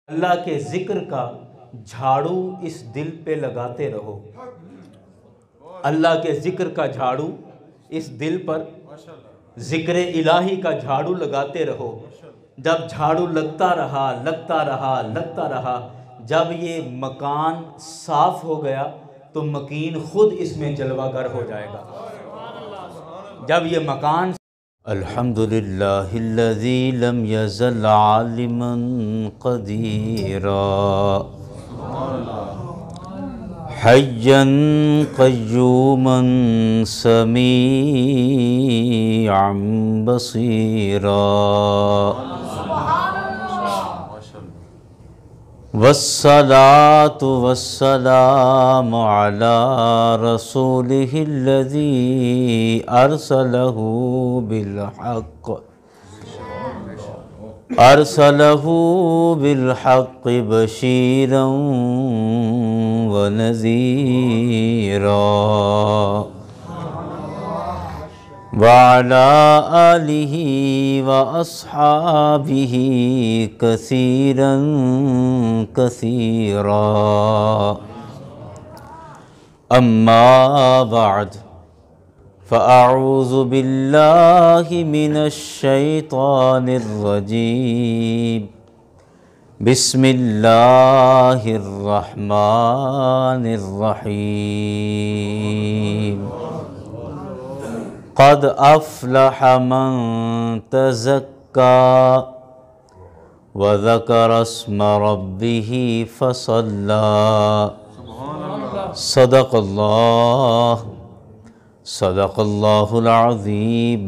اللہ کے ذکر کا جھاڑو اس دل پہ لگاتے رہو، اللہ کے ذکر کا جھاڑو اس دل پر، ذکر الہی کا جھاڑو لگاتے رہو۔ جب جھاڑو لگتا رہا لگتا رہا لگتا رہا، جب یہ مکان صاف ہو گیا تو مکین خود اس میں جلوہ گر ہو جائے گا۔ جب یہ مکان الحمدللہ الذی لم یزل عالما قدیرا حیا قیوما سمیعا بصیرا والصلاة والسلام على رسوله الذي أرسله بالحق بشيرا ونذيرا وعلى آله وأصحابه كثيرا كثيرا أما بعد فأعوذ بالله من الشيطان الرجيم بسم الله الرحمن الرحيم قد افلح من تزكى وذكر اسم ربه فصلى صدق الله العظيم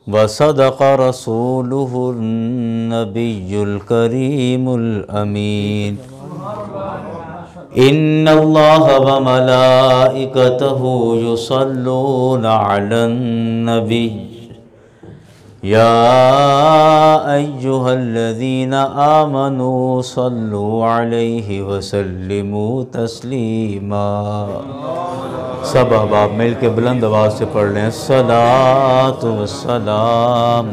وصدق رسوله النبي الكريم الأمين إن الله وملائكته يصلون على النبي يا أيها الذين آمنوا صلوا عليه وسلموا تسليما۔ سب آپ مل کے بلند آواز سے پڑھ لیں الصلاۃ والسلام۔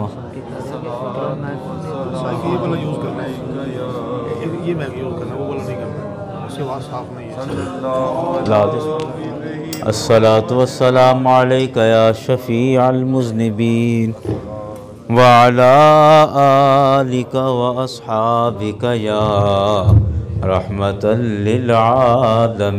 الصلاۃ والسلام علیک یا شفیع المذنبین وعلی آلک واصحابک یا رحمۃ للعالمین۔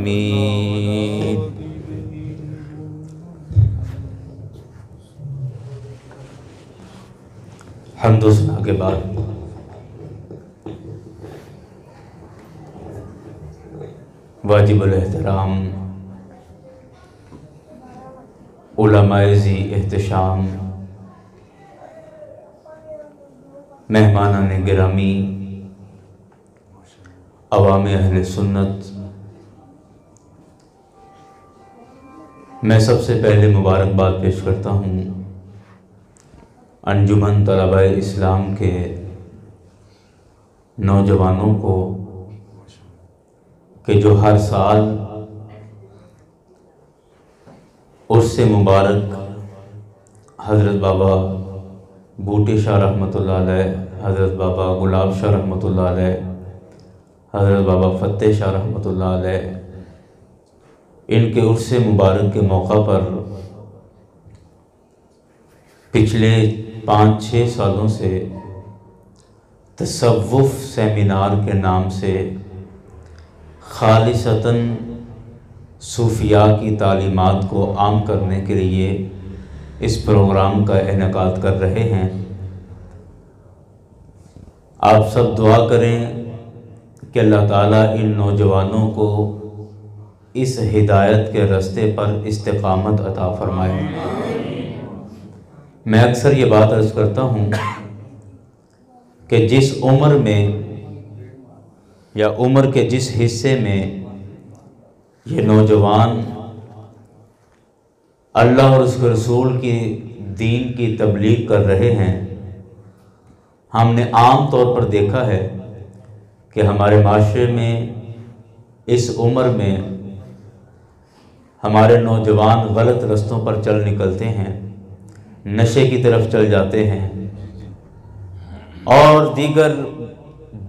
حمد و ثنا کے بعد واجب الاحترام علماء ذی احتشام، مہمانان گرامی، عوام اہل سنت، میں سب سے پہلے مبارکباد پیش کرتا ہوں انجمن طلبہ اسلام کے نوجوانوں کو کہ جو ہر سال عرس مبارک حضرت بابا بوٹے شاہ رحمۃ اللہ علیہ، حضرت بابا گلاب شاہ رحمۃ اللہ علیہ، حضرت بابا فتح شاہ رحمۃ اللہ علیہ، ان کے عرس مبارک کے موقع پر پچھلے 5-6 سالوں سے تصوف سیمینار کے نام سے خالصتاً صوفیاء کی تعلیمات کو عام کرنے کے لیے اس پروگرام کا انعقاد کر رہے ہیں۔ آپ سب دعا کریں کہ اللہ تعالیٰ ان نوجوانوں کو اس ہدایت کے راستے پر استقامت عطا فرمائے۔ میں اکثر یہ بات عرض کرتا ہوں کہ جس عمر میں یا عمر کے جس حصے میں یہ نوجوان اللہ اور اس کے رسول کی دین کی تبلیغ کر رہے ہیں، ہم نے عام طور پر دیکھا ہے کہ ہمارے معاشرے میں اس عمر میں ہمارے نوجوان غلط رستوں پر چل نکلتے ہیں، نشے کی طرف چل جاتے ہیں اور دیگر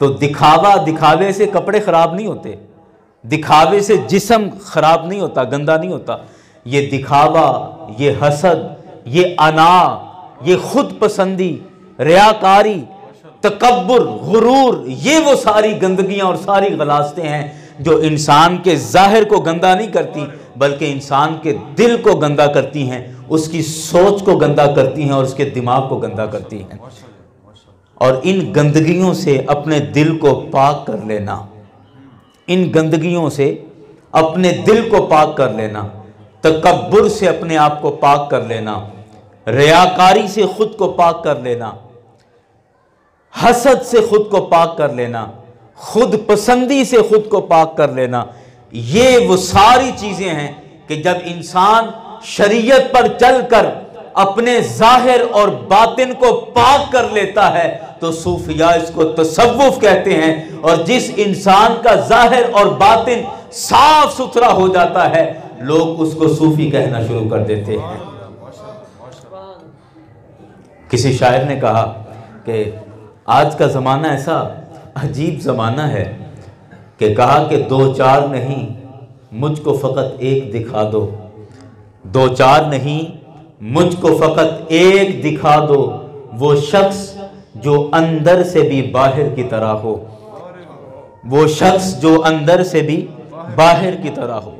تو دکھاوے سے کپڑے خراب نہیں ہوتے، دکھاوے سے جسم خراب نہیں ہوتا، گندا نہیں ہوتا۔ یہ دکھاوا، یہ حسد، یہ انا، یہ خود پسندی، ریاکاری، تکبر، غرور، یہ وہ ساری گندگیاں اور ساری غلاظتیں ہیں جو انسان کے ظاہر کو گندا نہیں کرتی بلکہ انسان کے دل کو گندا کرتی ہیں، اس کی سوچ کو گندا کرتی ہیں اور اس کے دماغ کو گندا کرتی ہیں۔ اور ان گندگیوں سے اپنے دل کو پاک کر لینا، ان گندگیوں سے اپنے دل کو پاک کر لینا، تکبر سے اپنے آپ کو پاک کر لینا، ریاکاری سے خود کو پاک کر لینا، حسد سے خود کو پاک کر لینا، خود پسندی سے خود کو پاک کر لینا، یہ وہ ساری چیزیں ہیں کہ جب انسان شریعت پر چل کر اپنے ظاہر اور باطن کو پاک کر لیتا ہے تو صوفیاء اس کو تصوف کہتے ہیں۔ اور جس انسان کا ظاہر اور باطن صاف ستھرا ہو جاتا ہے لوگ اس کو صوفی کہنا شروع کر دیتے ہیں۔ کسی شاعر نے کہا کہ آج کا زمانہ ایسا عجیب زمانہ ہے کہ کہا کہ دو چار نہیں مجھ کو فقط ایک دکھا دو، دو چار نہیں مجھ کو فقط ایک دکھا دو، وہ شخص جو اندر سے بھی باہر کی طرح ہو، وہ شخص جو اندر سے بھی باہر کی طرح ہو۔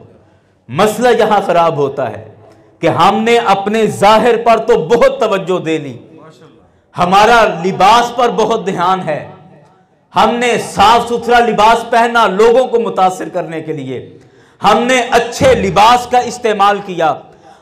مسئلہ یہاں خراب ہوتا ہے کہ ہم نے اپنے ظاہر پر تو بہت توجہ دے لی، ہمارا لباس پر بہت دھیان ہے، ہم نے صاف ستھرا لباس پہنا لوگوں کو متاثر کرنے کے لیے، ہم نے اچھے لباس کا استعمال کیا،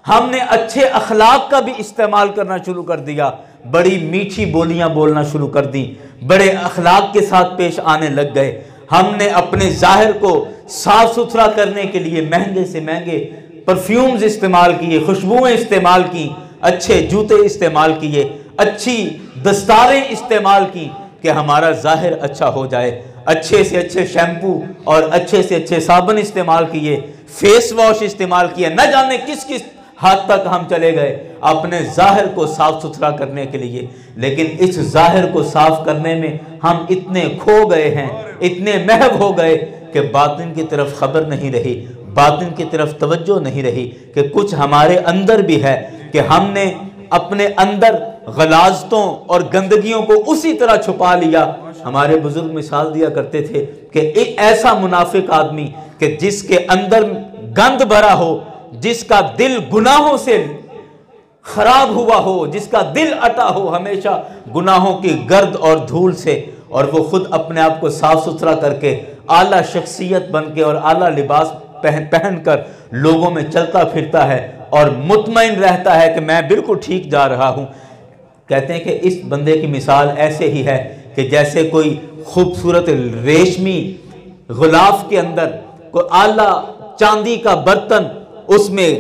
ہم نے اچھے اخلاق کا بھی استعمال کرنا شروع کر دیا، بڑی میٹھی بولیاں بولنا شروع کر دی، بڑے اخلاق کے ساتھ پیش آنے لگ گئے۔ ہم نے اپنے ظاہر کو صاف ستھرا کرنے کے لیے مہنگے سے مہنگے پرفیومز استعمال کیے، خوشبوئیں استعمال کی، اچھے جوتے استعمال کیے، اچھی دستاریں استعمال کی کہ ہمارا ظاہر اچھا ہو جائے، اچھے سے اچھے شیمپو اور اچھے سے اچھے صابن استعمال کیے، فیس واش استعمال کیے، نہ جانے کس کس حد تک ہم چلے گئے اپنے ظاہر کو صاف ستھرا کرنے کے لیے۔ لیکن اس ظاہر کو صاف کرنے میں ہم اتنے کھو گئے ہیں، اتنے محو ہو گئے کہ باطن کی طرف خبر نہیں رہی، باطن کی طرف توجہ نہیں رہی کہ کچھ ہمارے اندر بھی ہے کہ ہم نے اپنے اندر غلاظتوں اور گندگیوں کو اسی طرح چھپا لیا۔ ہمارے بزرگ مثال دیا کرتے تھے کہ ایک ایسا منافق آدمی کہ جس کے اندر گند بھرا ہو، جس کا دل گناہوں سے خراب ہوا ہو، جس کا دل اٹا ہو ہمیشہ گناہوں کی گرد اور دھول سے، اور وہ خود اپنے آپ کو صاف ستھرا کر کے اعلیٰ شخصیت بن کے اور اعلیٰ لباس پہن کر لوگوں میں چلتا پھرتا ہے اور مطمئن رہتا ہے کہ میں بالکل ٹھیک جا رہا ہوں۔ کہتے ہیں کہ اس بندے کی مثال ایسے ہی ہے کہ جیسے کوئی خوبصورت ریشمی غلاف کے اندر کوئی اعلیٰ چاندی کا برتن، اس میں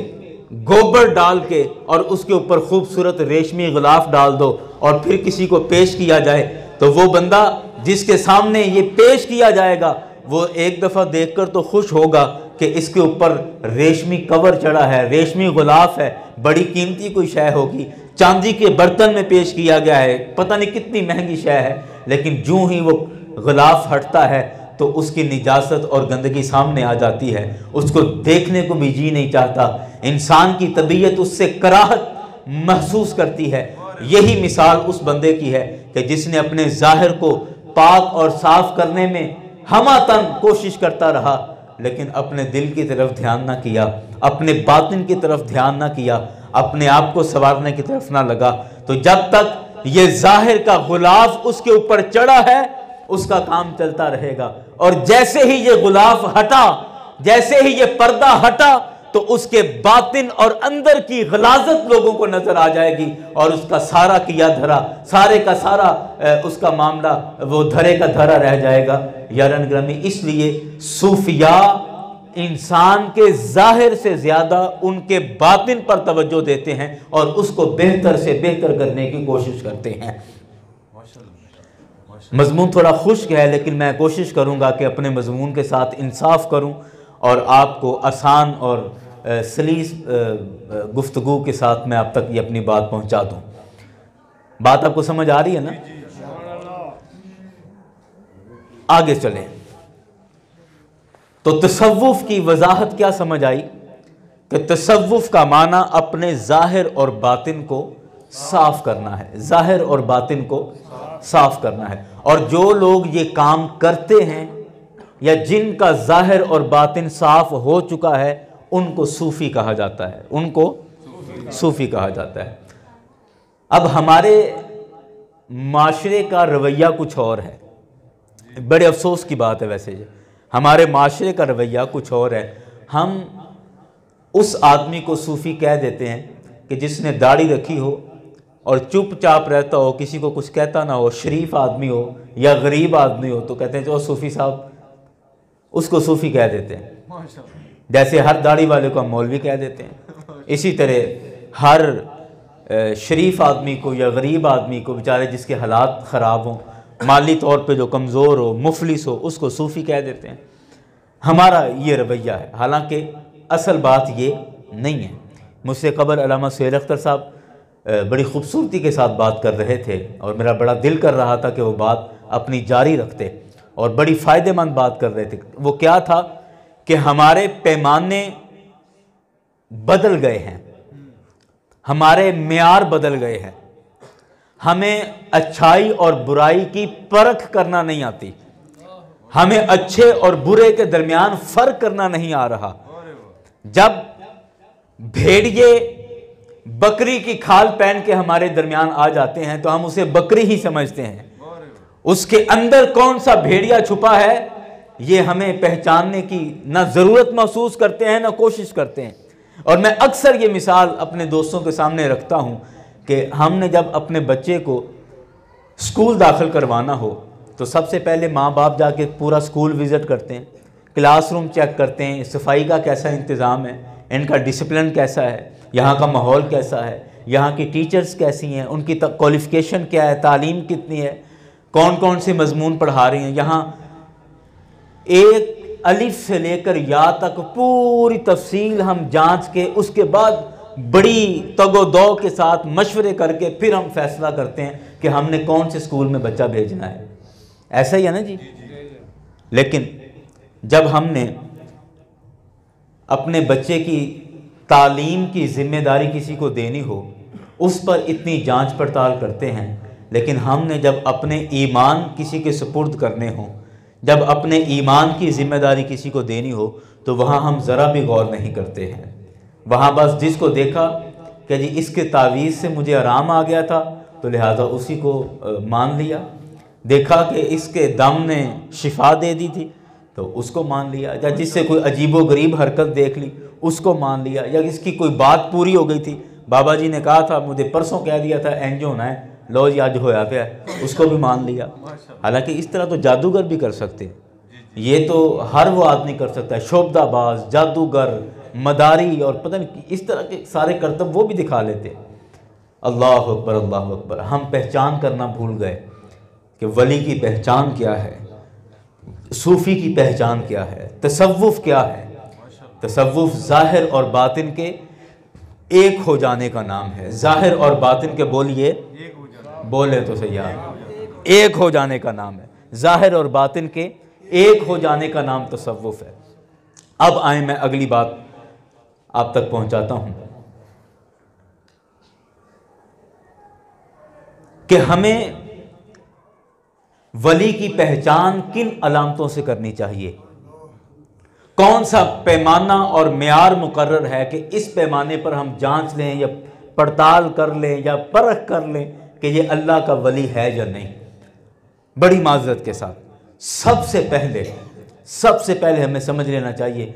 گوبر ڈال کے اور اس کے اوپر خوبصورت ریشمی غلاف ڈال دو اور پھر کسی کو پیش کیا جائے تو وہ بندہ جس کے سامنے یہ پیش کیا جائے گا وہ ایک دفعہ دیکھ کر تو خوش ہوگا کہ اس کے اوپر ریشمی کور چڑھا ہے، ریشمی غلاف ہے، بڑی قیمتی کوئی شے ہوگی، چاندی کے برتن میں پیش کیا گیا ہے، پتہ نہیں کتنی مہنگی شے ہے، لیکن جوں ہی وہ غلاف ہٹتا ہے تو اس کی نجاست اور گندگی سامنے آ جاتی ہے، اس کو دیکھنے کو بھی جی نہیں چاہتا، انسان کی طبیعت اس سے کراہت محسوس کرتی ہے۔ یہی مثال اس بندے کی ہے کہ جس نے اپنے ظاہر کو پاک اور صاف کرنے میں ہمہ کوشش کرتا رہا لیکن اپنے دل کی طرف دھیان نہ کیا، اپنے باطن کی طرف دھیان نہ کیا، اپنے آپ کو سنوارنے کی طرف نہ لگا، تو جب تک یہ ظاہر کا غلاف اس کے اوپر چڑھا ہے اس کا کام چلتا رہے گا، اور جیسے ہی یہ غلاف ہٹا، جیسے ہی یہ پردہ ہٹا تو اس کے باطن اور اندر کی غلاظت لوگوں کو نظر آ جائے گی اور اس کا سارا کیا دھرا، سارے کا سارا اس کا معاملہ وہ دھرے کا دھرا رہ جائے گا۔ یاران گرامی، اس لیے صوفیاء انسان کے ظاہر سے زیادہ ان کے باطن پر توجہ دیتے ہیں اور اس کو بہتر سے بہتر کرنے کی کوشش کرتے ہیں۔ مضمون تھوڑا خشک ہے لیکن میں کوشش کروں گا کہ اپنے مضمون کے ساتھ انصاف کروں اور آپ کو آسان اور سلیس گفتگو کے ساتھ میں آپ تک یہ اپنی بات پہنچا دوں۔ بات آپ کو سمجھ آ رہی ہے نا؟ آگے چلیں تو تصوف کی وضاحت کیا سمجھ آئی کہ تصوف کا معنی اپنے ظاہر اور باطن کو صاف کرنا ہے، ظاہر اور باطن کو صاف کرنا ہے. اور جو لوگ یہ کام کرتے ہیں یا جن کا ظاہر اور باطن صاف ہو چکا ہے ان کو صوفی کہا جاتا ہے، ان کو صوفی کہا جاتا ہے. اب ہمارے معاشرے کا رویہ کچھ اور ہے. بڑے افسوس کی بات ہے ویسے یہ، ہمارے معاشرے کا رویہ کچھ اور ہے. ہم اس آدمی کو صوفی کہہ دیتے ہیں کہ جس نے داڑھی رکھی ہو اور چپ چاپ رہتا ہو، کسی کو کچھ کہتا نہ ہو، شریف آدمی ہو یا غریب آدمی ہو تو کہتے ہیں جو صوفی صاحب، اس کو صوفی کہہ دیتے ہیں. جیسے ہر داڑھی والے کو ہم مولوی کہہ دیتے ہیں، اسی طرح ہر شریف آدمی کو یا غریب آدمی کو بیچارے جس کے حالات خراب ہوں، مالی طور پہ جو کمزور ہو، مفلس ہو، اس کو صوفی کہہ دیتے ہیں. ہمارا یہ رویہ ہے، حالانکہ اصل بات یہ نہیں ہے. مجھ سے قبل علامہ سہیل اختر صاحب بڑی خوبصورتی کے ساتھ بات کر رہے تھے اور میرا بڑا دل کر رہا تھا کہ وہ بات اپنی جاری رکھتے اور بڑی فائدہ مند بات کر رہے تھے. وہ کیا تھا کہ ہمارے پیمانے بدل گئے ہیں، ہمارے معیار بدل گئے ہیں، ہمیں اچھائی اور برائی کی پرکھ کرنا نہیں آتی، ہمیں اچھے اور برے کے درمیان فرق کرنا نہیں آ رہا. جب بھیڑیے بکری کی کھال پہن کے ہمارے درمیان آ جاتے ہیں تو ہم اسے بکری ہی سمجھتے ہیں. اس کے اندر کون سا بھیڑیا چھپا ہے یہ ہمیں پہچاننے کی نہ ضرورت محسوس کرتے ہیں نہ کوشش کرتے ہیں. اور میں اکثر یہ مثال اپنے دوستوں کے سامنے رکھتا ہوں کہ ہم نے جب اپنے بچے کو اسکول داخل کروانا ہو تو سب سے پہلے ماں باپ جا کے پورا اسکول وزٹ کرتے ہیں، کلاس روم چیک کرتے ہیں، صفائی کا کیسا انتظام ہے، ان کا ڈسپلن کیسا ہے، یہاں کا ماحول کیسا ہے، یہاں کی ٹیچرز کیسی ہیں، ان کی کوالیفیکیشن کیا ہے، تعلیم کتنی ہے، کون کون سے مضمون پڑھا رہے ہیں. یہاں ایک الف سے لے کر یا تک پوری تفصیل ہم جانچ کے اس کے بعد بڑی تگ و دو کے ساتھ مشورے کر کے پھر ہم فیصلہ کرتے ہیں کہ ہم نے کون سے اسکول میں بچہ بھیجنا ہے. ایسا ہی ہے نا جی. لیکن جب ہم نے اپنے بچے کی تعلیم کی ذمہ داری کسی کو دینی ہو اس پر اتنی جانچ پڑتال کرتے ہیں، لیکن ہم نے جب اپنے ایمان کسی کے سپرد کرنے ہوں، جب اپنے ایمان کی ذمہ داری کسی کو دینی ہو تو وہاں ہم ذرا بھی غور نہیں کرتے ہیں. وہاں بس جس کو دیکھا کہ جی اس کے تعویذ سے مجھے آرام آ گیا تھا تو لہٰذا اسی کو مان لیا، دیکھا کہ اس کے دم نے شفا دے دی تھی تو اس کو مان لیا، یا جس سے کوئی عجیب و غریب حرکت دیکھ لی اس کو مان لیا، یا اس کی کوئی بات پوری ہو گئی تھی، بابا جی نے کہا تھا مجھے پرسوں کہہ دیا تھا اینج ہونا ہے، لو جی آج ہویا پیا، اس کو بھی مان لیا. حالانکہ اس طرح تو جادوگر بھی کر سکتے ہیں، یہ تو ہر وہ آدمی کر سکتا ہے، شعبدہ باز، جادوگر، مداری اور پتہ نہیں اس طرح کے سارے کرتب وہ بھی دکھا لیتے. اللہ اکبر اللہ اکبر. ہم پہچان کرنا بھول گئے کہ ولی کی پہچان کیا ہے، صوفی کی پہچان کیا ہے، تصوف کیا ہے. تصوف ظاہر اور باطن کے ایک ہو جانے کا نام ہے. ظاہر اور باطن کے بولیے، بولے تو صحیح ہے، ایک ہو جانے کا نام ہے. ظاہر اور باطن کے ایک ہو جانے کا نام تصوف ہے. اب آئیں میں اگلی بات آپ تک پہنچاتا ہوں کہ ہمیں ولی کی پہچان کن علامتوں سے کرنی چاہیے، کون سا پیمانہ اور معیار مقرر ہے کہ اس پیمانے پر ہم جانچ لیں یا پڑتال کر لیں یا پرکھ کر لیں کہ یہ اللہ کا ولی ہے یا نہیں. بڑی معذرت کے ساتھ سب سے پہلے ہمیں سمجھ لینا چاہیے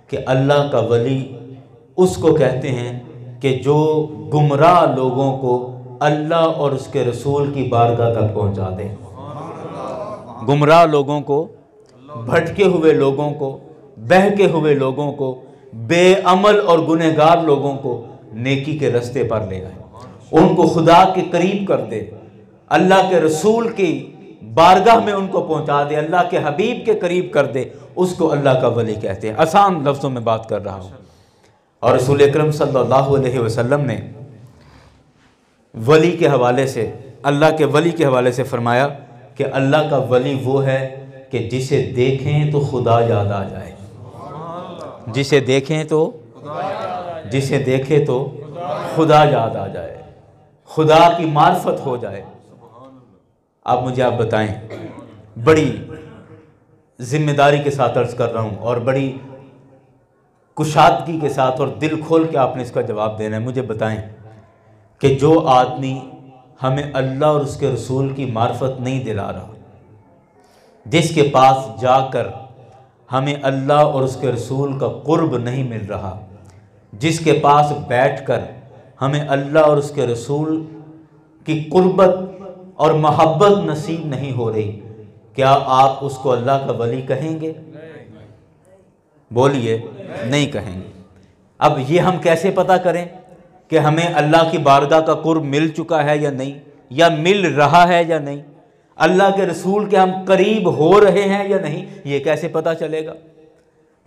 کہ اللہ کا ولی اس کو کہتے ہیں کہ جو گمراہ لوگوں کو اللہ اور اس کے رسول کی بارگاہ تک پہنچا دے. گمراہ لوگوں کو، بھٹکے ہوئے لوگوں کو، بہکے ہوئے لوگوں کو، بے عمل اور گنہگار لوگوں کو نیکی کے رستے پر لے آئے، ان کو خدا کے قریب کر دے، اللہ کے رسول کی بارگاہ میں ان کو پہنچا دے، اللہ کے حبیب کے قریب کر دے، اس کو اللہ کا ولی کہتے ہیں. آسان لفظوں میں بات کر رہا ہوں. اور رسول اکرم صلی اللہ علیہ وسلم نے ولی کے حوالے سے، اللہ کے ولی کے حوالے سے فرمایا کہ اللہ کا ولی وہ ہے کہ جسے دیکھیں تو خدا یاد آ جائے، جسے دیکھیں تو جسے دیکھے تو خدا یاد آ جائے، خدا کی معرفت ہو جائے۔ اب مجھے آپ بتائیں، بڑی ذمہ داری کے ساتھ عرض کر رہا ہوں اور بڑی کشادگی کے ساتھ اور دل کھول کے آپ نے اس کا جواب دینا ہے، مجھے بتائیں کہ جو آدمی ہمیں اللہ اور اس کے رسول کی معرفت نہیں دلا رہا، جس کے پاس جا کر ہمیں اللہ اور اس کے رسول کا قرب نہیں مل رہا، جس کے پاس بیٹھ کر ہمیں اللہ اور اس کے رسول کی قربت اور محبت نصیب نہیں ہو رہی، کیا آپ اس کو اللہ کا ولی کہیں گے؟ بولیے، نہیں کہیں گے۔ اب یہ ہم کیسے پتہ کریں کہ ہمیں اللہ کی بارگاہ کا قرب مل چکا ہے یا نہیں، یا مل رہا ہے یا نہیں، اللہ کے رسول کے ہم قریب ہو رہے ہیں یا نہیں، یہ کیسے پتہ چلے گا؟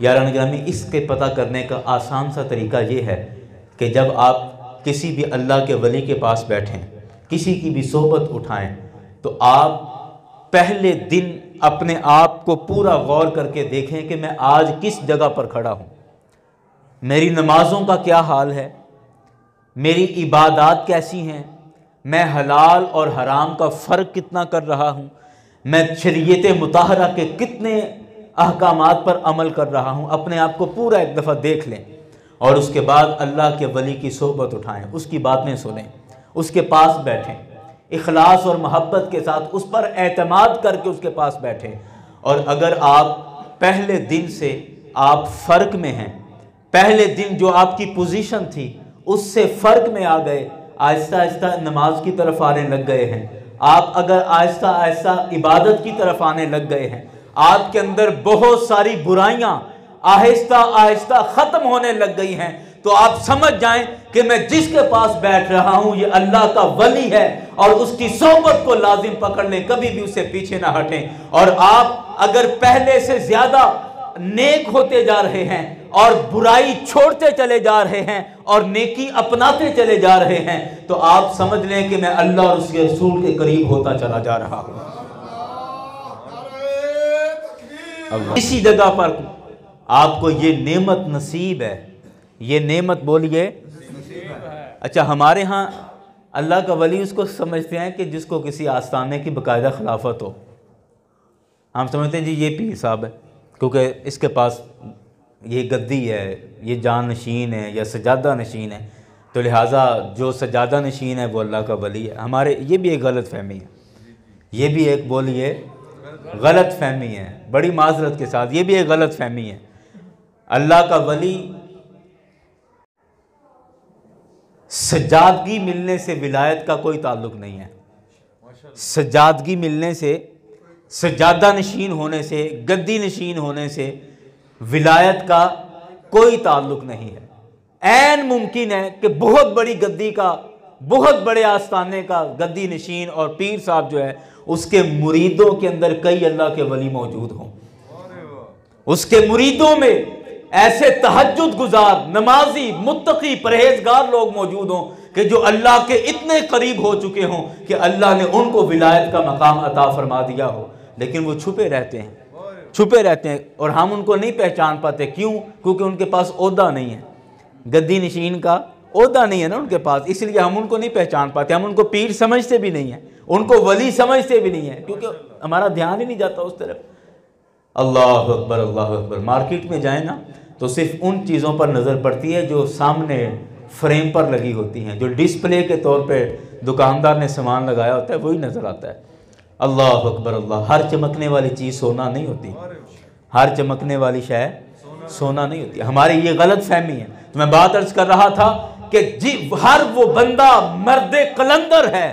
یاران گرامی، اس کے پتہ کرنے کا آسان سا طریقہ یہ ہے کہ جب آپ کسی بھی اللہ کے ولی کے پاس بیٹھیں، کسی کی بھی صحبت اٹھائیں، تو آپ پہلے دن اپنے آپ کو پورا غور کر کے دیکھیں کہ میں آج کس جگہ پر کھڑا ہوں، میری نمازوں کا کیا حال ہے، میری عبادات کیسی ہیں، میں حلال اور حرام کا فرق کتنا کر رہا ہوں، میں شریعت مطہرہ کے کتنے احکامات پر عمل کر رہا ہوں۔ اپنے آپ کو پورا ایک دفعہ دیکھ لیں اور اس کے بعد اللہ کے ولی کی صحبت اٹھائیں، اس کی باتیں سنیں، اس کے پاس بیٹھیں، اخلاص اور محبت کے ساتھ اس پر اعتماد کر کے اس کے پاس بیٹھیں۔ اور اگر آپ پہلے دن سے آپ فرق میں ہیں، پہلے دن جو آپ کی پوزیشن تھی اس سے فرق میں آ گئے، آہستہ آہستہ نماز کی طرف آنے لگ گئے ہیں، آپ اگر آہستہ آہستہ عبادت کی طرف آنے لگ گئے ہیں، آپ کے اندر بہت ساری برائیاں آہستہ آہستہ ختم ہونے لگ گئی ہیں، تو آپ سمجھ جائیں کہ میں جس کے پاس بیٹھ رہا ہوں یہ اللہ کا ولی ہے، اور اس کی صحبت کو لازم پکڑ لیں، کبھی بھی اسے پیچھے نہ ہٹیں۔ اور آپ اگر پہلے سے زیادہ نیک ہوتے جا رہے ہیں اور برائی چھوڑتے چلے جا رہے ہیں اور نیکی اپناتے چلے جا رہے ہیں، تو آپ سمجھ لیں کہ میں اللہ اور اس کے رسول کے قریب ہوتا چلا جا رہا ہوں۔ اسی جگہ پر آپ کو یہ نعمت نصیب ہے، یہ نعمت بولیے۔ اچھا، ہمارے ہاں اللہ کا ولی اس کو سمجھتے ہیں کہ جس کو کسی آستانے کی باقاعدہ خلافت ہو۔ ہم سمجھتے ہیں جی یہ پیر صاحب ہے، کیونکہ اس کے پاس یہ گدی ہے، یہ جان نشین ہے یا سجادہ نشین ہے، تو لہٰذا جو سجادہ نشین ہے وہ اللہ کا ولی ہے۔ ہمارے یہ بھی ایک غلط فہمی ہے، یہ بھی ایک بولیے غلط فہمی ہے، بڑی معذرت کے ساتھ یہ بھی ایک غلط فہمی ہے۔ اللہ کا ولی سجادگی ملنے سے ولایت کا کوئی تعلق نہیں ہے، سجادگی ملنے سے، سجادہ نشین ہونے سے، گدی نشین ہونے سے ولایت کا کوئی تعلق نہیں ہے۔ عین ممکن ہے کہ بہت بڑی گدی کا، بہت بڑے آستانے کا گدی نشین اور پیر صاحب جو ہے اس کے مریدوں کے اندر کئی اللہ کے ولی موجود ہوں، اس کے مریدوں میں ایسے تہجد گزار، نمازی، متقی، پرہیزگار لوگ موجود ہوں کہ جو اللہ کے اتنے قریب ہو چکے ہوں کہ اللہ نے ان کو ولایت کا مقام عطا فرما دیا ہو، لیکن وہ چھپے رہتے ہیں، چھپے رہتے ہیں اور ہم ان کو نہیں پہچان پاتے۔ کیوں؟ کیونکہ ان کے پاس عہدہ نہیں ہے، گدی نشین کا عہدہ نہیں ہے نا ان کے پاس، اس لیے ہم ان کو نہیں پہچان پاتے، ہم ان کو پیر سمجھتے بھی نہیں ہیں، ان کو ولی سمجھتے بھی نہیں ہیں، کیونکہ ہمارا دھیان ہی نہیں جاتا اس طرف۔ اللہ اکبر، اللہ اکبر۔ مارکیٹ میں جائیں نا تو صرف ان چیزوں پر نظر پڑتی ہے جو سامنے فریم پر لگی ہوتی ہیں، جو ڈسپلے کے طور پہ دکاندار نے سامان لگایا ہوتا ہے وہی نظر آتا ہے۔ اللہ اکبر، اللہ۔ ہر چمکنے والی چیز سونا نہیں ہوتی، ہر چمکنے والی شے سونا نہیں ہوتی، ہماری یہ غلط فہمی ہے۔ تو میں بات عرض کر رہا تھا کہ ہر وہ بندہ مرد قلندر ہے،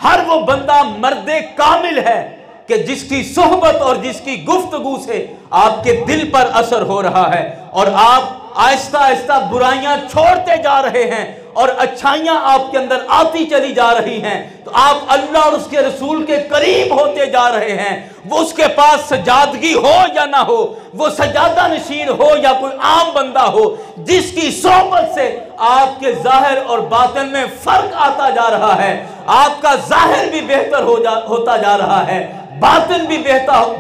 ہر وہ بندہ مرد کامل ہے کہ جس کی صحبت اور جس کی گفتگو سے آپ کے دل پر اثر ہو رہا ہے اور آپ آہستہ آہستہ برائیاں چھوڑتے جا رہے ہیں اور اچھائیاں آپ کے اندر آتی چلی جا رہی ہیں، تو آپ اللہ اور اس کے رسول کے قریب ہوتے جا رہے ہیں۔ وہ اس کے پاس سجادگی ہو یا نہ ہو، وہ سجادہ نشین ہو یا کوئی عام بندہ ہو، جس کی صحبت سے آپ کے ظاہر اور باطن میں فرق آتا جا رہا ہے، آپ کا ظاہر بھی بہتر ہوتا جا رہا ہے، باطن بھی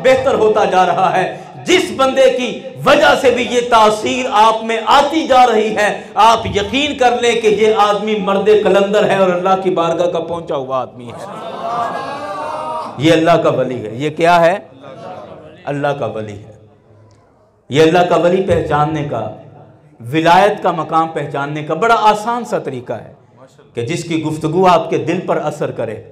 بہتر ہوتا جا رہا ہے. جس بندے کی وجہ سے بھی یہ تاثیر آپ میں آتی جا رہی ہے، آپ یقین کر لیں کہ یہ آدمی مرد قلندر ہے اور اللہ کی بارگاہ کا پہنچا ہوا آدمی ہے. یہ اللہ کا ولی ہے. یہ کیا ہے؟ اللہ کا ولی ہے. یہ اللہ کا ولی پہچاننے کا، ولایت کا مقام پہچاننے کا بڑا آسان سا طریقہ ہے کہ جس کی گفتگو آپ کے دل پر اثر کرے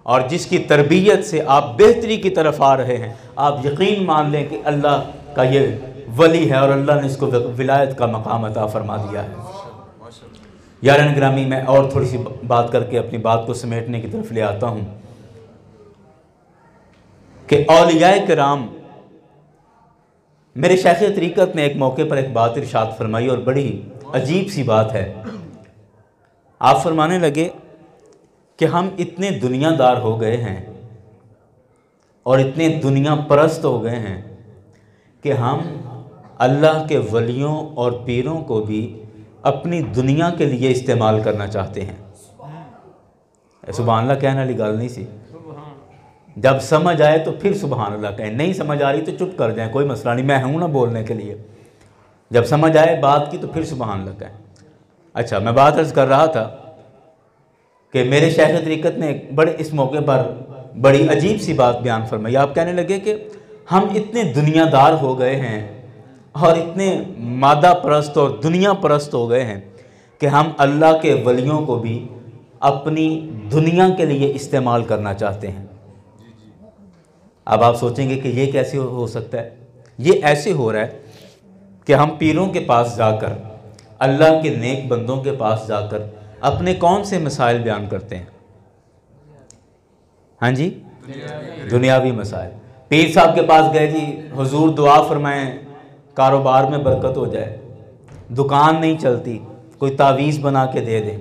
اور جس کی تربیت سے آپ بہتری کی طرف آ رہے ہیں، آپ یقین مان لیں کہ اللہ کا یہ ولی ہے اور اللہ نے اس کو ولایت کا مقام عطا فرما دیا ہے. یاران گرامی، میں اور تھوڑی سی بات کر کے اپنی بات کو سمیٹنے کی طرف لے آتا ہوں کہ اولیاء کرام، میرے شیخ طریقت نے ایک موقع پر ایک بات ارشاد فرمائی اور بڑی عجیب سی بات ہے. آپ فرمانے لگے کہ ہم اتنے دنیا دار ہو گئے ہیں اور اتنے دنیا پرست ہو گئے ہیں کہ ہم اللہ کے ولیوں اور پیروں کو بھی اپنی دنیا کے لیے استعمال کرنا چاہتے ہیں. سبحان اللہ کہنے والی گل نہیں سی. جب سمجھ آئے تو پھر سبحان اللہ کہیں، نہیں سمجھ آ رہی تو چپ کر جائیں، کوئی مسئلہ نہیں، میں ہوں نا بولنے کے لیے. جب سمجھ آئے بات کی تو پھر سبحان اللہ کہیں. اچھا، میں بات عرض کر رہا تھا کہ میرے شیخ طریقت نے اس موقع پر بڑی عجیب سی بات بیان فرمائی. آپ کہنے لگے کہ ہم اتنے دنیا دار ہو گئے ہیں اور اتنے مادہ پرست اور دنیا پرست ہو گئے ہیں کہ ہم اللہ کے ولیوں کو بھی اپنی دنیا کے لیے استعمال کرنا چاہتے ہیں. اب آپ سوچیں گے کہ یہ کیسے ہو سکتا ہے؟ یہ ایسے ہو رہا ہے کہ ہم پیروں کے پاس جا کر، اللہ کے نیک بندوں کے پاس جا کر اپنے کون سے مسائل بیان کرتے ہیں؟ ہاں جی، دنیاوی مسائل. پیر صاحب کے پاس گئے، جی حضور دعا فرمائیں کاروبار میں برکت ہو جائے. دکان نہیں چلتی، کوئی تعویذ بنا کے دے دیں.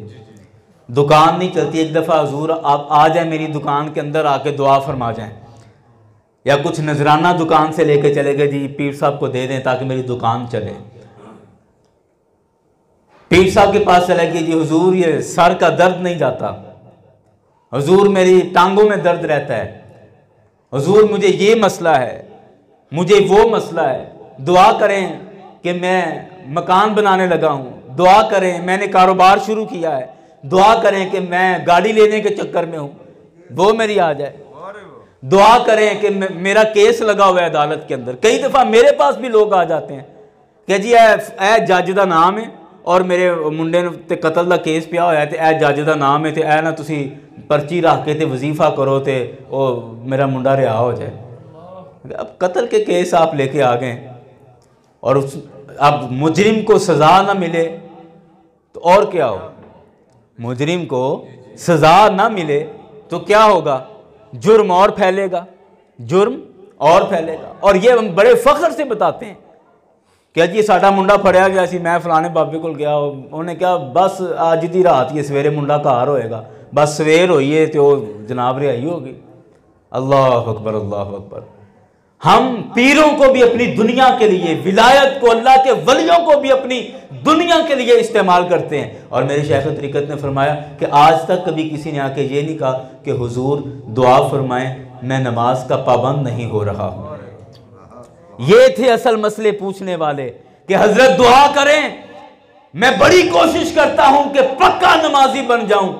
دکان نہیں چلتی، ایک دفعہ حضور آپ آ جائیں میری دکان کے اندر، آ کے دعا فرما جائیں. یا کچھ نذرانہ دکان سے لے کے چلے گئے، جی پیر صاحب کو دے دیں تاکہ میری دکان چلے. پیر صاحب کے پاس چلے گئے، جی حضور یہ سر کا درد نہیں جاتا، حضور میری ٹانگوں میں درد رہتا ہے، حضور مجھے یہ مسئلہ ہے، مجھے وہ مسئلہ ہے، دعا کریں کہ میں مکان بنانے لگا ہوں، دعا کریں میں نے کاروبار شروع کیا ہے، دعا کریں کہ میں گاڑی لینے کے چکر میں ہوں، وہ میری آ جائے. دعا کریں کہ میرا کیس لگا ہوا ہے عدالت کے اندر. کئی دفعہ میرے پاس بھی لوگ آ جاتے ہیں کہ جی اے جج دا نام ہے اور میرے منڈے تے قتل دا کیس پیا ہوا ہے تے اے جج دا نام ہے تے اے نا تسی پرچی رکھ کے تے وظیفہ کرو تے او میرا منڈا رہا ہو جائے. اب قتل کے کیس آپ لے کے آ گئے اور اب مجرم کو سزا نہ ملے تو اور کیا ہو؟ مجرم کو سزا نہ ملے تو کیا ہوگا؟ جرم اور پھیلے گا، جرم اور پھیلے گا. اور یہ ہم بڑے فخر سے بتاتے ہیں کہ جی ساڈا منڈا پھڑیا گیا سی، میں فلانے بابے کو گیا، انہیں کیا بس آج دی رات یہ سویرے منڈا گھر ہوئے گا، بس سویر ہوئی ہے تو جناب رہائی ہوگی. اللہ اکبر، اللہ اکبر. ہم پیروں کو بھی اپنی دنیا کے لیے، ولایت کو، اللہ کے ولیوں کو بھی اپنی دنیا کے لیے استعمال کرتے ہیں. اور میرے شیخ طریقت نے فرمایا کہ آج تک کبھی کسی نے آ کے یہ نہیں کہا کہ حضور دعا فرمائیں میں نماز کا پابند نہیں ہو رہا ہوں. یہ تھے اصل مسئلے پوچھنے والے کہ حضرت دعا کریں، میں بڑی کوشش کرتا ہوں کہ پکا نمازی بن جاؤں،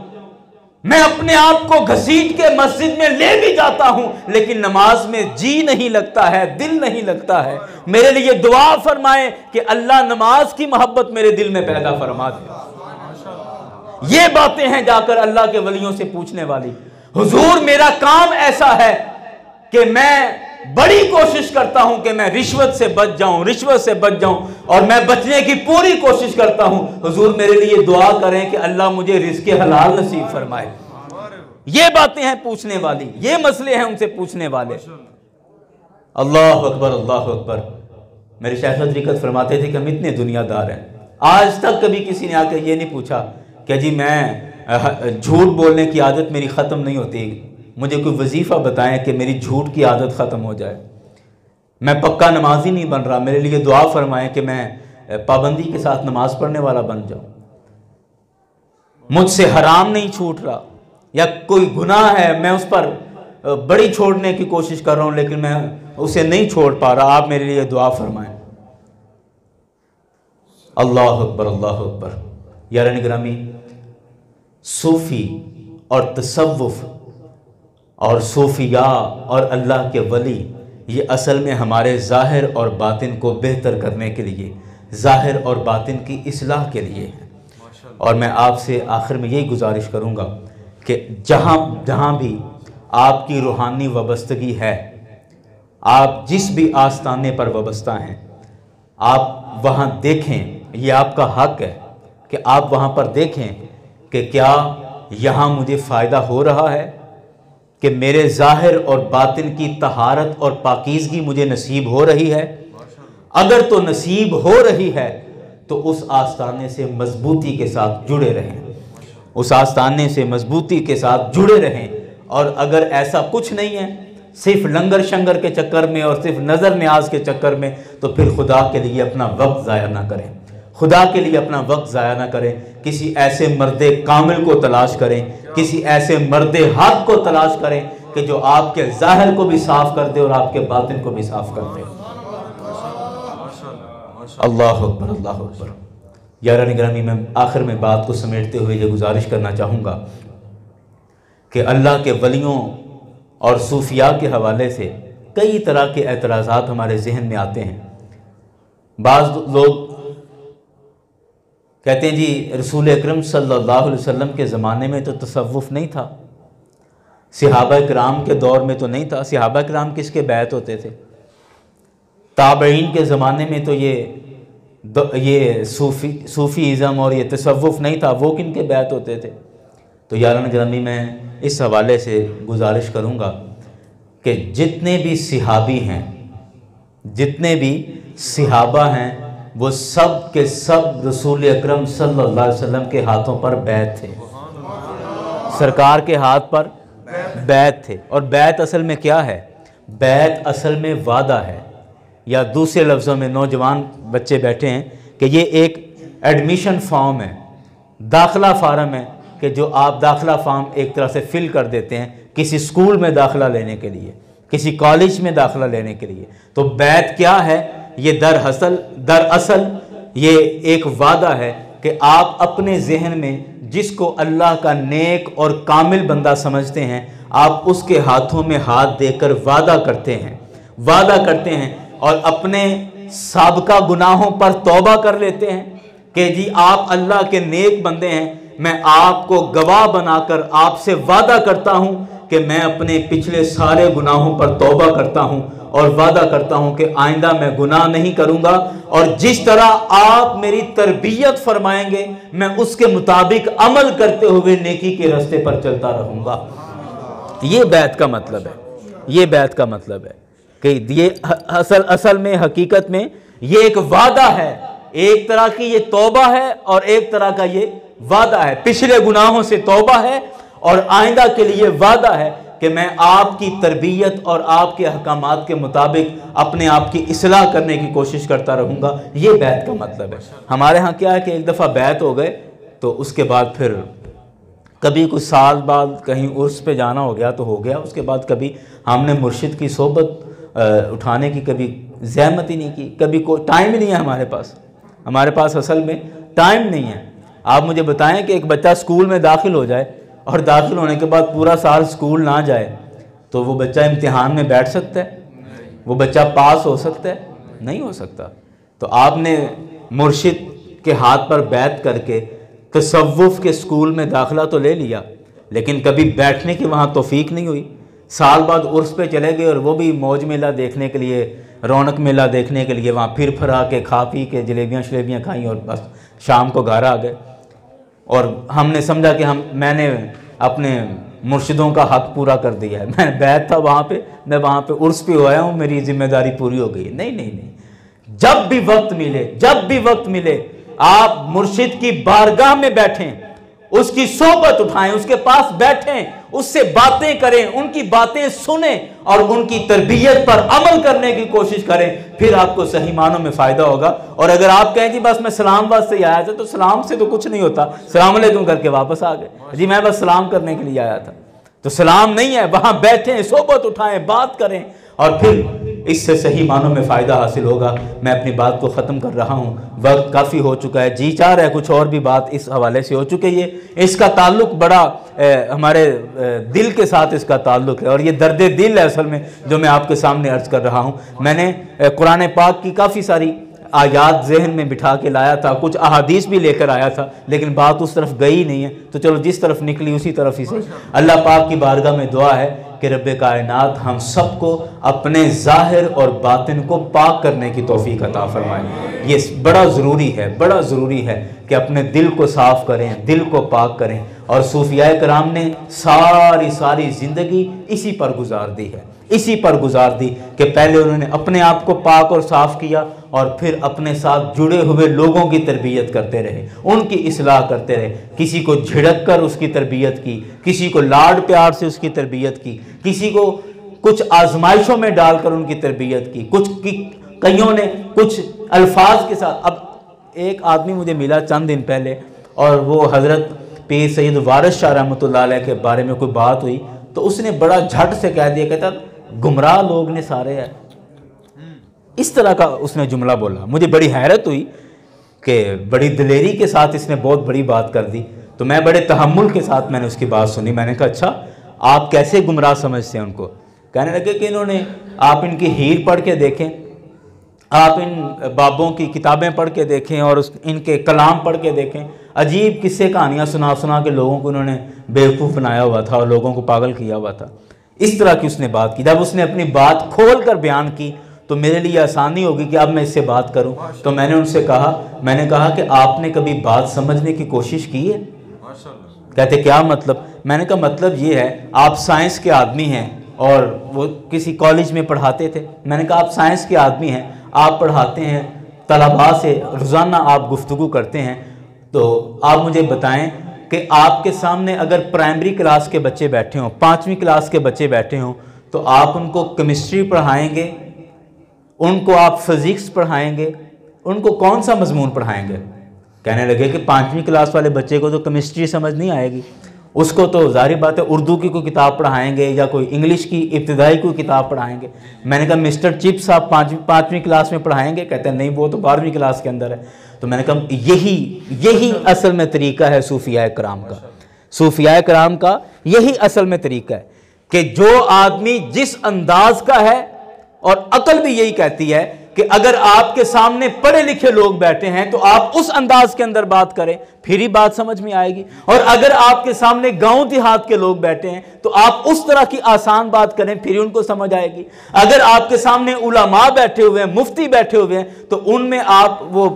میں اپنے آپ کو گھسیٹ کے مسجد میں لے بھی جاتا ہوں لیکن نماز میں جی نہیں لگتا ہے، دل نہیں لگتا ہے. میرے لیے دعا فرمائیں کہ اللہ نماز کی محبت میرے دل میں پیدا فرما دے. یہ باتیں ہیں جا کر اللہ کے ولیوں سے پوچھنے والی. حضور میرا کام ایسا ہے کہ میں بڑی کوشش کرتا ہوں کہ میں رشوت سے بچ جاؤں، رشوت سے بچ جاؤں، اور میں بچنے کی پوری کوشش کرتا ہوں. حضور میرے لیے دعا کریں کہ اللہ مجھے رزق حلال نصیب فرمائے. یہ باتیں ہیں پوچھنے والی، یہ مسئلے ہیں ان سے پوچھنے والے. اللہ اکبر، اللہ اکبر. میرے شیخ طریقت فرماتے تھے کہ ہم اتنے دنیا دار ہیں، آج تک کبھی کسی نے آ کے یہ نہیں پوچھا کہ جی میں جھوٹ بولنے کی عادت میری ختم نہیں ہوتی، مجھے کوئی وظیفہ بتائیں کہ میری جھوٹ کی عادت ختم ہو جائے. میں پکا نمازی نہیں بن رہا، میرے لیے دعا فرمائیں کہ میں پابندی کے ساتھ نماز پڑھنے والا بن جاؤں. مجھ سے حرام نہیں چھوٹ رہا، یا کوئی گناہ ہے میں اس پر بڑی چھوڑنے کی کوشش کر رہا ہوں لیکن میں اسے نہیں چھوڑ پا رہا، آپ میرے لیے دعا فرمائیں۔ اللہ اکبر، اللہ اکبر۔ یاران گرامی، صوفی اور تصوف اور صوفیاء اور اللہ کے ولی، یہ اصل میں ہمارے ظاہر اور باطن کو بہتر کرنے کے لیے، ظاہر اور باطن کی اصلاح کے لیے ہے۔ اور میں آپ سے آخر میں یہی گزارش کروں گا کہ جہاں بھی آپ کی روحانی وابستگی ہے، آپ جس بھی آستانے پر وابستہ ہیں، آپ وہاں دیکھیں، یہ آپ کا حق ہے کہ آپ وہاں پر دیکھیں کہ کیا یہاں مجھے فائدہ ہو رہا ہے، کہ میرے ظاہر اور باطن کی طہارت اور پاکیزگی مجھے نصیب ہو رہی ہے۔ اگر تو نصیب ہو رہی ہے تو اس آستانے سے مضبوطی کے ساتھ جڑے رہیں، اس آستانے سے مضبوطی کے ساتھ جڑے رہیں۔ اور اگر ایسا کچھ نہیں ہے، صرف لنگر شنگر کے چکر میں اور صرف نظر نیاز کے چکر میں، تو پھر خدا کے لیے اپنا وقت ضائع نہ کریں، خدا کے لیے اپنا وقت ضائع نہ کریں۔ کسی ایسے مرد کامل کو تلاش کریں، کسی ایسے مرد حق کو تلاش کریں کہ جو آپ کے ظاہر کو بھی صاف کر دے اور آپ کے باطن کو بھی صاف کر دے۔ اللہ اکبر، اللہ اکبر۔ یاران گرامی، میں آخر میں بات کو سمیٹتے ہوئے یہ گزارش کرنا چاہوں گا کہ اللہ کے ولیوں اور صوفیاء کے حوالے سے کئی طرح کے اعتراضات ہمارے ذہن میں آتے ہیں۔ بعض لوگ کہتے ہیں جی رسول اکرم صلی اللہ علیہ وسلم کے زمانے میں تو تصوف نہیں تھا، صحابہ کرام کے دور میں تو نہیں تھا۔ صحابہ کرام کس کے بیعت ہوتے تھے؟ تابعین کے زمانے میں تو یہ صوفیزم اور یہ تصوف نہیں تھا، وہ کن کے بیعت ہوتے تھے؟ تو یاران گرامی، میں اس حوالے سے گزارش کروں گا کہ جتنے بھی صحابی ہیں، جتنے بھی صحابہ ہیں، وہ سب کے سب رسول اکرم صلی اللہ علیہ وسلم کے ہاتھوں پر بیعت تھے، سرکار کے ہاتھ پر بیعت تھے۔ اور بیعت اصل میں کیا ہے؟ بیعت اصل میں وعدہ ہے، یا دوسرے لفظوں میں نوجوان بچے بیٹھے ہیں کہ یہ ایک ایڈمیشن فارم ہے، داخلہ فارم ہے، کہ جو آپ داخلہ فارم ایک طرح سے فل کر دیتے ہیں کسی سکول میں داخلہ لینے کے لیے، کسی کالج میں داخلہ لینے کے لیے۔ تو بیعت کیا ہے؟ یہ دراصل یہ ایک وعدہ ہے کہ آپ اپنے ذہن میں جس کو اللہ کا نیک اور کامل بندہ سمجھتے ہیں، آپ اس کے ہاتھوں میں ہاتھ دے کر وعدہ کرتے ہیں اور اپنے سابقہ گناہوں پر توبہ کر لیتے ہیں کہ جی آپ اللہ کے نیک بندے ہیں، میں آپ کو گواہ بنا کر آپ سے وعدہ کرتا ہوں کہ میں اپنے پچھلے سارے گناہوں پر توبہ کرتا ہوں اور وعدہ کرتا ہوں کہ آئندہ میں گناہ نہیں کروں گا، اور جس طرح آپ میری تربیت فرمائیں گے میں اس کے مطابق عمل کرتے ہوئے نیکی کے راستے پر چلتا رہوں گا۔ یہ بیعت کا مطلب ہے، یہ بیعت کا مطلب ہے کہ یہ اصل میں حقیقت میں یہ ایک وعدہ ہے، ایک طرح کی یہ توبہ ہے اور ایک طرح کا یہ وعدہ ہے۔ پچھلے گناہوں سے توبہ ہے اور آئندہ کے لیے وعدہ ہے کہ میں آپ کی تربیت اور آپ کے احکامات کے مطابق اپنے آپ کی اصلاح کرنے کی کوشش کرتا رہوں گا۔ یہ بیعت کا مطلب ہے۔ ہمارے ہاں کیا ہے کہ ایک دفعہ بیعت ہو گئے تو اس کے بعد پھر کبھی کچھ سال بعد کہیں عرس پہ جانا ہو گیا تو ہو گیا، اس کے بعد کبھی ہم نے مرشد کی صحبت اٹھانے کی کبھی زحمت ہی نہیں کی، کبھی کوئی ٹائم ہی نہیں ہے ہمارے پاس اصل میں ٹائم نہیں ہے۔ آپ مجھے بتائیں کہ ایک بچہ سکول میں داخل ہو جائے اور داخل ہونے کے بعد پورا سال سکول نہ جائے تو وہ بچہ امتحان میں بیٹھ سکتا ہے؟ وہ بچہ پاس ہو سکتا ہے؟ نہیں ہو سکتا۔ تو آپ نے مرشد کے ہاتھ پر بیعت کر کے تصوف کے سکول میں داخلہ تو لے لیا، لیکن کبھی بیٹھنے کی وہاں توفیق نہیں ہوئی۔ سال بعد عرس پہ چلے گئے اور وہ بھی موج میلہ دیکھنے کے لیے، رونق میلہ دیکھنے کے لیے وہاں پھر پھرا کے کھا پی کے جلیبیاں شلیبیاں کھائیں اور بس شام کو گھر آ گئے۔ اور ہم نے سمجھا کہ میں نے اپنے مرشدوں کا حق پورا کر دیا ہے، میں بیعت تھا وہاں پہ، میں وہاں پہ عرس پہ ہوا ہوں، میری ذمہ داری پوری ہو گئی۔ نہیں، جب بھی وقت ملے آپ مرشد کی بارگاہ میں بیٹھیں، اس کی صحبت اٹھائیں، اس کے پاس بیٹھیں، اس سے باتیں کریں، ان کی باتیں سنیں اور ان کی تربیت پر عمل کرنے کی کوشش کریں، پھر آپ کو صحیح معنوں میں فائدہ ہوگا۔ اور اگر آپ کہیں جی بس میں سلام واسطے ہی آیا تھا، تو سلام سے تو کچھ نہیں ہوتا، سلام علیکم کر کے واپس آ گئے، جی میں بس سلام کرنے کے لیے آیا تھا، تو سلام نہیں ہے، وہاں بیٹھیں، صحبت اٹھائیں، بات کریں، اور پھر اس سے صحیح معنوں میں فائدہ حاصل ہوگا۔ میں اپنی بات کو ختم کر رہا ہوں، وقت کافی ہو چکا ہے، جی چاہ رہا ہے کچھ اور بھی بات اس حوالے سے ہو چکی ہے۔ اس کا تعلق بڑا ہمارے دل کے ساتھ اس کا تعلق ہے، اور یہ درد دل ہے اصل میں جو میں آپ کے سامنے عرض کر رہا ہوں۔ میں نے قرآن پاک کی کافی ساری آیات ذہن میں بٹھا کے لایا تھا، کچھ احادیث بھی لے کر آیا تھا، لیکن بات اس طرف گئی نہیں ہے، تو چلو جس طرف نکلی اسی طرف ہی سے۔ اللہ پاک کی بارگاہ میں دعا ہے کہ رب کائنات ہم سب کو اپنے ظاہر اور باطن کو پاک کرنے کی توفیق عطا فرمائے۔ یہ بڑا ضروری ہے، بڑا ضروری ہے کہ اپنے دل کو صاف کریں، دل کو پاک کریں، اور صوفیاء کرام نے ساری زندگی اسی پر گزار دی ہے، اسی پر گزار دی کہ پہلے انہوں نے اپنے آپ کو پاک اور صاف کیا، اور پھر اپنے ساتھ جڑے ہوئے لوگوں کی تربیت کرتے رہے، ان کی اصلاح کرتے رہے، کسی کو جھڑک کر اس کی تربیت کی، کسی کو لاڈ پیار سے اس کی تربیت کی، کسی کو کچھ آزمائشوں میں ڈال کر ان کی تربیت کی، کئیوں نے کچھ الفاظ کے ساتھ۔ اب ایک آدمی مجھے ملا چند دن پہلے، اور وہ حضرت پیر سید وارث شاہ رحمۃ اللہ علیہ کے بارے میں کوئی بات ہوئی، تو اس نے بڑا جھٹ سے کہہ دیا، کہتا گمراہ لوگ نے سارے ہیں، اس طرح کا اس نے جملہ بولا۔ مجھے بڑی حیرت ہوئی کہ بڑی دلیری کے ساتھ اس نے بہت بڑی بات کر دی، تو میں بڑے تحمل کے ساتھ میں نے اس کی بات سنی۔ میں نے کہا اچھا آپ کیسے گمراہ سمجھتے ہیں ان کو؟ کہنے لگے کہ انہوں نے، آپ ان کی ہیر پڑھ کے دیکھیں، آپ ان بابوں کی کتابیں پڑھ کے دیکھیں، اور ان کے کلام پڑھ کے دیکھیں، عجیب قصے کہانیاں سنا کے لوگوں کو انہوں نے بیوقوف بنایا ہوا تھا اور لوگوں کو پاگل کیا ہوا تھا۔ اس طرح کی اس نے بات کی۔ جب اس نے اپنی بات کھول کر بیان کی تو میرے لیے آسانی ہوگی کہ اب میں اس سے بات کروں۔ تو میں نے ان سے کہا، میں نے کہا کہ آپ نے کبھی بات سمجھنے کی کوشش کی ہے؟ کہتے کیا مطلب؟ میں نے کہا مطلب یہ ہے، آپ سائنس کے آدمی ہیں، اور وہ کسی کالج میں پڑھاتے تھے۔ میں نے کہا آپ سائنس کے آدمی ہیں، آپ پڑھاتے ہیں، طلباء سے روزانہ آپ گفتگو کرتے ہیں، تو آپ مجھے بتائیں کہ آپ کے سامنے اگر پرائمری کلاس کے بچے بیٹھے ہوں، 5ویں کلاس کے بچے بیٹھے ہوں، تو آپ ان کو کیمسٹری پڑھائیں گے، ان کو آپ فزکس پڑھائیں گے، ان کو کون سا مضمون پڑھائیں گے؟ کہنے لگے کہ 5ویں کلاس والے بچے کو تو کیمسٹری سمجھ نہیں آئے گی، اس کو تو ظاہر بات ہے اردو کی کوئی کتاب پڑھائیں گے، یا کوئی انگلش کی ابتدائی کوئی کتاب پڑھائیں گے۔ میں نے کہا مسٹر چپس آپ 5ویں کلاس میں پڑھائیں گے؟ کہتے ہیں نہیں، وہ تو 12ویں کلاس کے اندر ہے۔ تو میں نے کہا یہی اصل میں طریقہ ہے صوفیاء کرام کا، صوفیاء کرام کا یہی اصل میں طریقہ ہے کہ جو آدمی جس انداز کا ہے، اور عقل بھی یہی کہتی ہے کہ اگر آپ کے سامنے پڑھے لکھے لوگ بیٹھے ہیں تو آپ اس انداز کے اندر بات کریں، پھر ہی بات سمجھ میں آئے گی، اور اگر آپ کے سامنے گاؤں دیہات کے لوگ بیٹھے ہیں تو آپ اس طرح کی آسان بات کریں، پھر ہی ان کو سمجھ آئے گی۔ اگر آپ کے سامنے علماء بیٹھے ہوئے ہیں، مفتی بیٹھے ہوئے ہیں، تو ان میں آپ وہ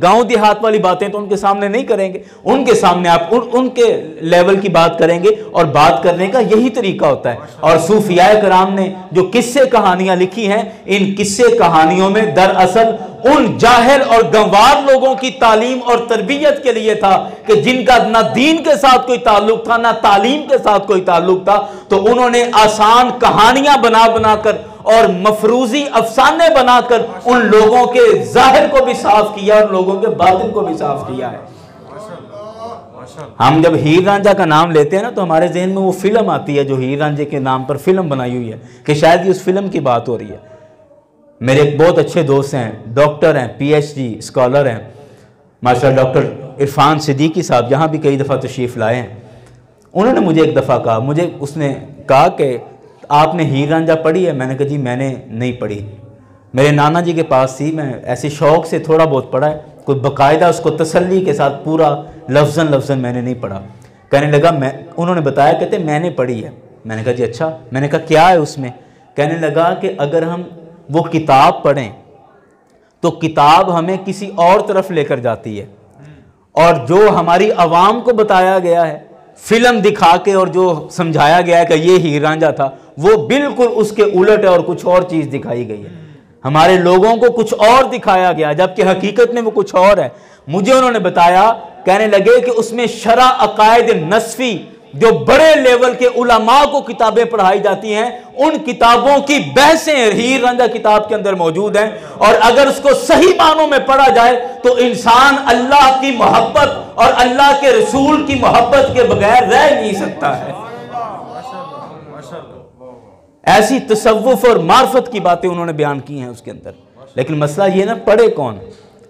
گاؤں دیہات والی باتیں تو ان کے سامنے نہیں کریں گے، ان کے سامنے آپ ان کے لیول کی بات کریں گے، اور بات کرنے کا یہی طریقہ ہوتا ہے۔ اور صوفیاء کرام نے جو قصے کہانیاں لکھی ہیں، ان قصے کہانیوں میں دراصل ان جاہل اور گنوار لوگوں کی تعلیم اور تربیت کے لیے تھا کہ جن کا نہ دین کے ساتھ کوئی تعلق تھا، نہ تعلیم کے ساتھ کوئی تعلق تھا، تو انہوں نے آسان کہانیاں بنا کر اور مفروضی افسانے بنا کر ان لوگوں کے ظاہر کو بھی صاف کیا اور لوگوں کے باطن کو بھی صاف کیا ہے۔ ہم جب ہیر رانجھا کا نام لیتے ہیں نا تو ہمارے ذہن میں وہ فلم آتی ہے جو ہیر رانجھے کے نام پر فلم بنائی ہوئی ہے، کہ شاید یہ اس فلم کی بات ہو رہی ہے۔ میرے ایک بہت اچھے دوست ہیں، ڈاکٹر ہیں، پی ایچ ڈی اسکالر ہیں ماشاءاللہ، ڈاکٹر عرفان صدیقی صاحب، یہاں بھی کئی دفعہ تشریف لائے ہیں۔ انہوں نے مجھے ایک دفعہ کہا، مجھے اس نے کہا کہ آپ نے ہیر رانجھا پڑھی ہے؟ میں نے کہا جی میں نے نہیں پڑھی، میرے نانا جی کے پاس تھی، میں ایسے شوق سے تھوڑا بہت پڑھا ہے، کوئی باقاعدہ اس کو تسلی کے ساتھ پورا لفظاً میں نے نہیں پڑھا۔ کہنے لگا انہوں نے بتایا، کہتے میں نے پڑھی ہے۔ میں نے کہا جی اچھا، میں نے کہا کیا ہے اس میں؟ کہنے لگا کہ اگر ہم وہ کتاب پڑھیں تو کتاب ہمیں کسی اور طرف لے کر جاتی ہے، اور جو ہماری عوام کو بتایا گیا ہے فلم دکھا کے اور جو سمجھایا گیا ہے کہ یہ ہیر رانجھا تھا، وہ بالکل اس کے الٹ ہے اور کچھ اور چیز دکھائی گئی ہے۔ ہمارے لوگوں کو کچھ اور دکھایا گیا جبکہ حقیقت میں وہ کچھ اور ہے۔ مجھے انہوں نے بتایا، کہنے لگے کہ اس میں شرح عقائد نصفی جو بڑے لیول کے علماء کو کتابیں پڑھائی جاتی ہیں، ان کتابوں کی بحثیں ہیر رانجھا کتاب کے اندر موجود ہیں، اور اگر اس کو صحیح معنوں میں پڑھا جائے تو انسان اللہ کی محبت اور اللہ کے رسول کی محبت کے بغیر رہ نہیں سکتا ہے۔ ایسی تصوف اور معرفت کی باتیں انہوں نے بیان کی ہیں اس کے اندر. لیکن مسئلہ یہ نا پڑھے کون؟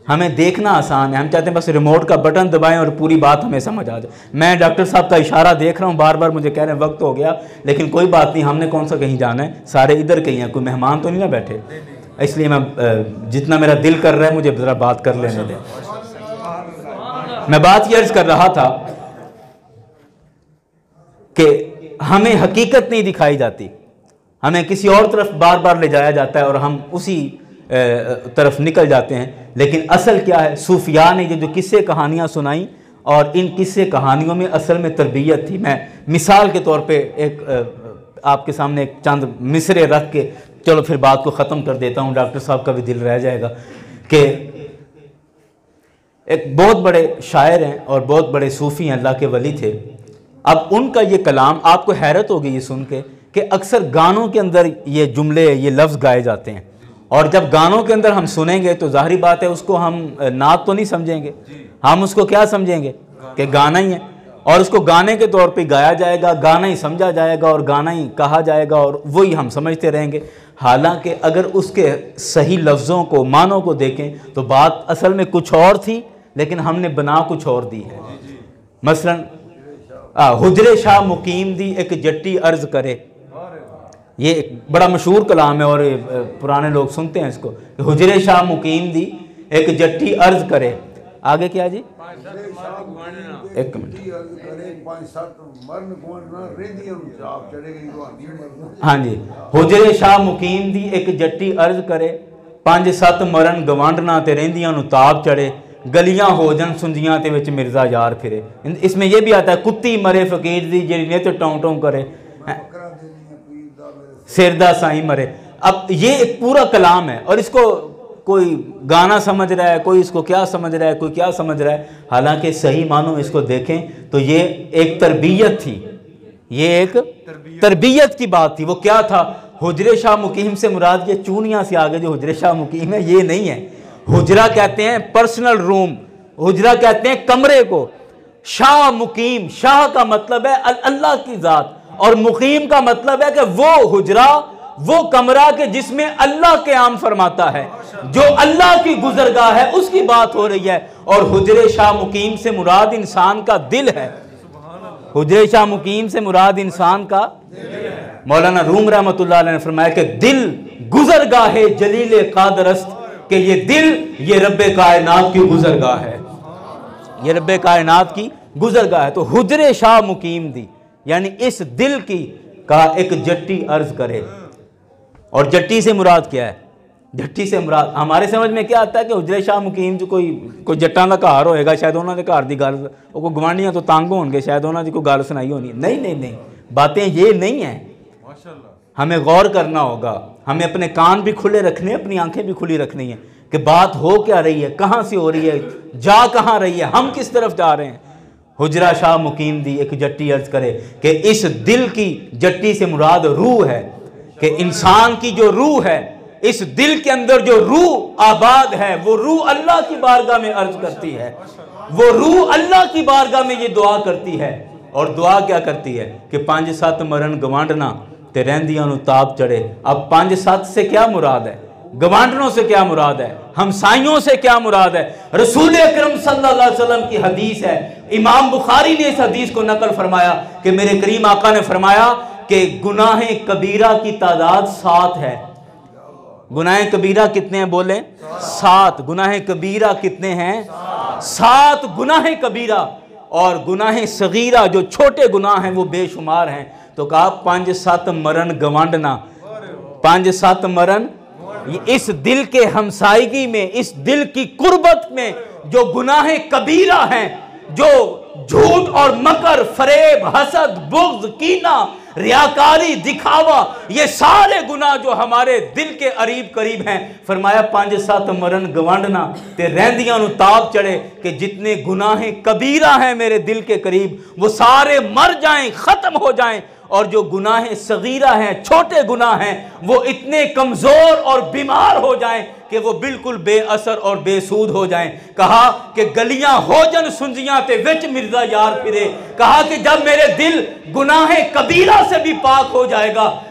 ہمیں دیکھنا آسان ہے, ہم چاہتے ہیں بس ریموٹ کا بٹن دبائیں اور پوری بات ہمیں سمجھ آ جائے. میں ڈاکٹر صاحب کا اشارہ دیکھ رہا ہوں, بار بار مجھے کہہ رہے ہیں وقت ہو گیا, لیکن کوئی بات نہیں, ہم نے کون سا کہیں جانا ہے, سارے ادھر کہیں ہیں, کوئی مہمان تو نہیں نا بیٹھے, اس لیے میں جتنا میرا دل کر رہا ہے مجھے ذرا بات کر لینے دیں. میں بات یہ عرض کر رہا تھا کہ ہمیں حقیقت نہیں دکھائی جاتی, ہمیں کسی اور طرف بار بار لے جایا جاتا ہے اور ہم اسی طرف نکل جاتے ہیں. لیکن اصل کیا ہے؟ صوفیاء نے جو قصے کہانیاں سنائیں, اور ان قصے کہانیوں میں اصل میں تربیت تھی. میں مثال کے طور پہ ایک آپ کے سامنے ایک چند مصرے رکھ کے چلو پھر بات کو ختم کر دیتا ہوں, ڈاکٹر صاحب کا بھی دل رہ جائے گا. کہ ایک بہت بڑے شاعر ہیں اور بہت بڑے صوفی ہیں, اللہ کے ولی تھے. اب ان کا یہ کلام آپ کو حیرت ہوگی یہ سن کے کہ اکثر گانوں کے اندر یہ جملے یہ لفظ گائے جاتے ہیں, اور جب گانوں کے اندر ہم سنیں گے تو ظاہری بات ہے اس کو ہم نعت تو نہیں سمجھیں گے, ہم اس کو کیا سمجھیں گے کہ گانا ہی ہے, اور اس کو گانے کے طور پہ گایا جائے گا, گانا ہی سمجھا جائے گا اور گانا ہی کہا جائے گا, اور وہی ہم سمجھتے رہیں گے. حالانکہ اگر اس کے صحیح لفظوں کو معنوں کو دیکھیں تو بات اصل میں کچھ اور تھی, لیکن ہم نے بنا کچھ اور دی ہے. مثلا حجرے شاہ مقیم دی ایک جٹی عرض کرے, یہ ایک بڑا مشہور کلام ہے اور پرانے لوگ سنتے ہیں اس کو. حجرے شاہ مقیم دی ایک جٹی عرض کرے, آگے کیا جی؟ ایک منٹ, ہاں جی. حجرے شاہ مقیم دی ایک جٹی عرض کرے, 5-7 مرن گوانڈنا تے رہندیاں نو تاب چڑھے, گلیاں ہو جن سنجیاں تے وچ مرزا یار پھرے. اس میں یہ بھی آتا ہے کتی مرے فقیر دی جڑی نے تے ٹوں ٹوں کرے, سردہ سائیں مرے. اب یہ ایک پورا کلام ہے, اور اس کو کوئی گانا سمجھ رہا ہے, کوئی اس کو کیا سمجھ رہا ہے, کوئی کیا سمجھ رہا ہے. حالانکہ صحیح معنوں اس کو دیکھیں تو یہ ایک تربیت تھی, یہ ایک تربیت کی بات تھی. وہ کیا تھا؟ حجرے شاہ مقیم سے مراد یہ چونیاں سے آگے جو حجرے شاہ مقیم ہے یہ نہیں ہے. حجرہ کہتے ہیں پرسنل روم, حجرہ کہتے ہیں کمرے کو. شاہ مقیم, شاہ کا مطلب ہے اللہ کی ذات, اور مقیم کا مطلب ہے کہ وہ حجرہ, وہ کمرہ کہ جس میں اللہ قیام فرماتا ہے, جو اللہ کی گزرگاہ ہے اس کی بات ہو رہی ہے. اور حجرے شاہ مقیم سے مراد انسان کا دل ہے. حجرے شاہ مقیم سے مراد انسان کا مولانا روم رحمۃ اللہ علیہ نے فرمایا کہ دل گزرگاہ جلیل قادر است, کہ یہ دل یہ رب کائنات کی گزرگاہ ہے, یہ رب کائنات کی گزرگاہ ہے. تو حجرے شاہ مقیم دی یعنی اس دل کی کا ایک جٹی عرض کرے. اور جٹی سے مراد کیا ہے؟ جٹی سے مراد ہمارے سمجھ میں کیا آتا ہے کہ حجرے شاہ مقیم جو کوئی جٹاں دا گھر ہوئے گا, شاید انہوں نے گھر دی گل, وہ کوئی گوانڈیاں تو تنگ ہون گے, شاید انہوں نے کوئی گل سنائی ہونی. نہیں نہیں نہیں, باتیں یہ نہیں ہیں. ہمیں غور کرنا ہوگا, ہمیں اپنے کان بھی کھلے رکھنے, اپنی آنکھیں بھی کھلی رکھنی ہیں کہ بات ہو کیا رہی ہے, کہاں سے ہو رہی ہے, جا کہاں رہی ہے, ہم کس طرف جا رہے ہیں. حجرہ شاہ مقیم دی ایک جٹی عرض کرے کہ اس دل کی جٹی سے مراد روح ہے, کہ انسان کی جو روح ہے, اس دل کے اندر جو روح آباد ہے, وہ روح اللہ کی بارگاہ میں عرض کرتی ہے, وہ روح اللہ کی بارگاہ میں یہ دعا کرتی ہے. اور دعا کیا کرتی ہے کہ 5-7 مرن گوانڈنا تے رہندیاں نو تاب چڑھے. اب 5-7 سے کیا مراد ہے, گوانڈنوں سے کیا مراد ہے, ہمسائیوں سے کیا مراد ہے؟ رسول اکرم صلی اللہ علیہ وسلم کی حدیث ہے, امام بخاری نے اس حدیث کو نقل فرمایا کہ میرے کریم آقا نے فرمایا کہ گناہ کبیرہ کی تعداد 7 ہے. گناہ کبیرہ کتنے ہیں بولیں؟ 7. گناہ کبیرہ کتنے ہیں؟ 7 گناہ کبیرہ. اور گناہ صغیرہ جو چھوٹے گناہ ہیں وہ بے شمار ہیں. تو کہا 5-7 مرن گوانڈنا, 5-7 مرن, اس دل کے ہمسائیگی میں, اس دل کی قربت میں جو گناہ کبیرہ ہیں, جو جھوٹ اور مکر, فریب, حسد, بغض, کینہ, ریاکاری, دکھاوا, یہ سارے گناہ جو ہمارے دل کے قریب ہیں, فرمایا 5-7 مرن گوانڈنا تے رہندیاں نو تاب چڑھے, کہ جتنے گناہ کبیرہ ہیں میرے دل کے قریب وہ سارے مر جائیں, ختم ہو جائیں, اور جو گناہ صغیرہ ہیں, چھوٹے گناہ ہیں, وہ اتنے کمزور اور بیمار ہو جائیں کہ وہ بالکل بے اثر اور بے سود ہو جائیں. کہا کہ گلیاں ہو جن سنجیاں تے وچ مرزا یار پھرے. کہا کہ جب میرے دل گناہ کبیرہ سے بھی پاک ہو جائے گا,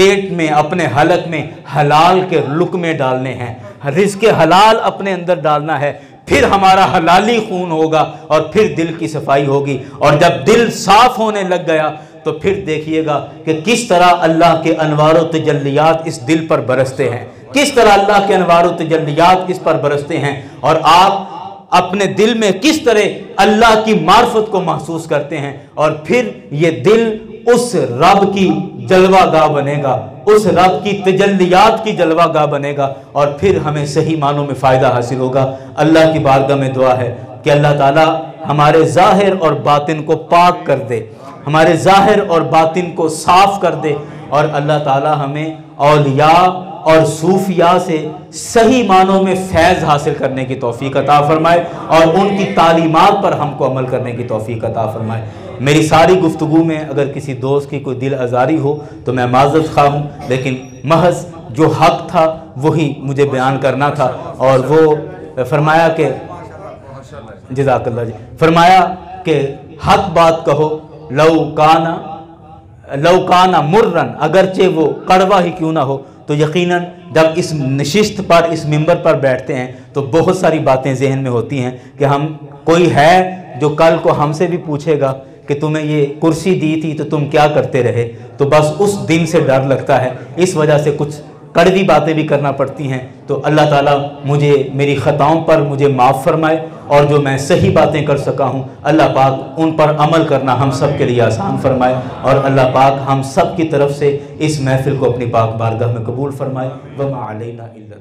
پیٹ میں اپنے حلق میں حلال کے لقمے ڈالنے ہیں، رزق حلال اپنے اندر ڈالنا ہے، پھر ہمارا حلالی خون ہوگا اور پھر دل کی صفائی ہوگی۔ اور جب دل صاف ہونے لگ گیا تو پھر دیکھیے گا کہ کس طرح اللہ کے انوار و تجلیات اس دل پر برستے ہیں، کس طرح اللہ کے انوار و تجلیات اس پر برستے ہیں، اور آپ اپنے دل میں کس طرح اللہ کی معرفت کو محسوس کرتے ہیں، اور پھر یہ دل اس رب کی جلوہ گاہ بنے گا، اس رب کی تجلیات کی جلوہ گاہ بنے گا، اور پھر ہمیں صحیح معنوں میں فائدہ حاصل ہوگا۔ اللہ کی بارگاہ میں دعا ہے کہ اللہ تعالی ہمارے ظاہر اور باطن کو پاک کر دے، ہمارے ظاہر اور باطن کو صاف کر دے، اور اللہ تعالی ہمیں اولیاء اور صوفیاء سے صحیح معنوں میں فیض حاصل کرنے کی توفیق عطا فرمائے، اور ان کی تعلیمات پر ہم کو عمل کرنے کی توفیق عطا فرمائے۔ میری ساری گفتگو میں اگر کسی دوست کی کوئی دل آزاری ہو تو میں معذرت خواہ ہوں، لیکن محض جو حق تھا وہی مجھے بیان کرنا تھا، اور وہ فرمایا کہ جزاک اللہ جی، فرمایا کہ حق بات کہو، لو کانا مرن، اگرچہ وہ کڑوا ہی کیوں نہ ہو، تو یقیناً جب اس نشست پر، اس منبر پر بیٹھتے ہیں تو بہت ساری باتیں ذہن میں ہوتی ہیں کہ ہم، کوئی ہے جو کل کو ہم سے بھی پوچھے گا کہ تمہیں یہ کرسی دی تھی تو تم کیا کرتے رہے، تو بس اس دن سے ڈر لگتا ہے، اس وجہ سے کچھ کڑوی باتیں بھی کرنا پڑتی ہیں۔ تو اللہ تعالیٰ مجھے میری خطاؤں پر مجھے معاف فرمائے، اور جو میں صحیح باتیں کر سکا ہوں اللہ پاک ان پر عمل کرنا ہم سب کے لیے آسان فرمائے، اور اللہ پاک ہم سب کی طرف سے اس محفل کو اپنی پاک بارگاہ میں قبول فرمائے۔ وما علینا الا